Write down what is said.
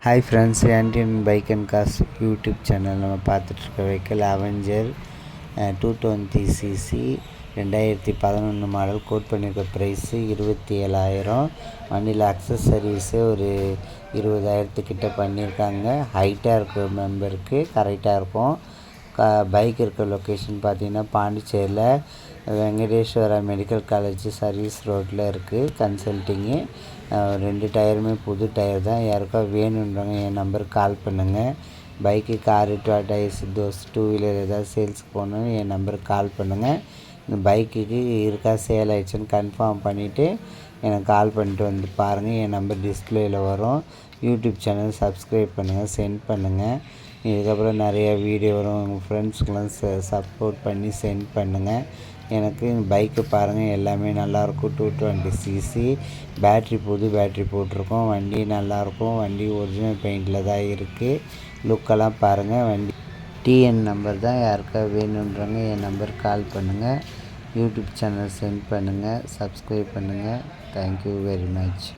Hi friends, Andiyan bike and cars YouTube channel நம்ம பார்த்துட்ருக்க vehicle Avenger 220cc 2011 model. Quote பண்ணியிருக்க price 27,000. வண்டியில் accessories ஒரு 20,000 கிட்ட பண்ணியிருக்காங்க. ஹைட்டாக இருக்கிற மெம்பருக்கு கரெக்டாக இருக்கும். பைக் இருக்கிற லொக்கேஷன் பார்த்திங்கன்னா பாண்டிச்சேரியில் வெங்கடேஸ்வரா மெடிக்கல் காலேஜ் சர்வீஸ் ரோட்டில் இருக்குது. கன்சல்ட்டிங்கு 2 டயருமே புது டயர் தான். யாருக்கா வேணுன்றவங்க என் நம்பருக்கு கால் பண்ணுங்கள். பைக்கு, காரு, டாடாய்ஸ், தோஸ், டூ வீலர் ஏதாவது சேல்ஸுக்கு போகணுன்னு என் நம்பருக்கு கால் பண்ணுங்கள். இந்த பைக்குக்கு இருக்கா சேல் ஆயிடுச்சுன்னு கன்ஃபார்ம் பண்ணிவிட்டு எனக்கு கால் பண்ணிட்டு வந்து பாருங்கள். என் நம்பர் டிஸ்பிளேயில் வரும். யூடியூப் சேனல் சப்ஸ்கிரைப் பண்ணுங்கள், சென்ட் பண்ணுங்கள். இதுக்கப்புறம் நிறையா வீடியோ வரும். உங்கள் ஃப்ரெண்ட்ஸ்க்கெலாம் சப்போர்ட் பண்ணி சென்ட் பண்ணுங்கள். எனக்கு பைக்கு பாருங்கள், எல்லாமே நல்லாயிருக்கும். 220cc பேட்ரி, புது பேட்ரி போட்டிருக்கோம். வண்டி நல்லாயிருக்கும். வண்டி ஒரிஜினல் பெயிண்டில் தான் இருக்குது. லுக்கெல்லாம் பாருங்கள். வண்டி டிஎன் நம்பர் தான். யாருக்கா வேணுன்றவங்க என் நம்பருக்கு கால் பண்ணுங்கள். யூடியூப் சேனல் சென்ட் பண்ணுங்கள், சப்ஸ்கிரைப் பண்ணுங்கள். Thank you very much.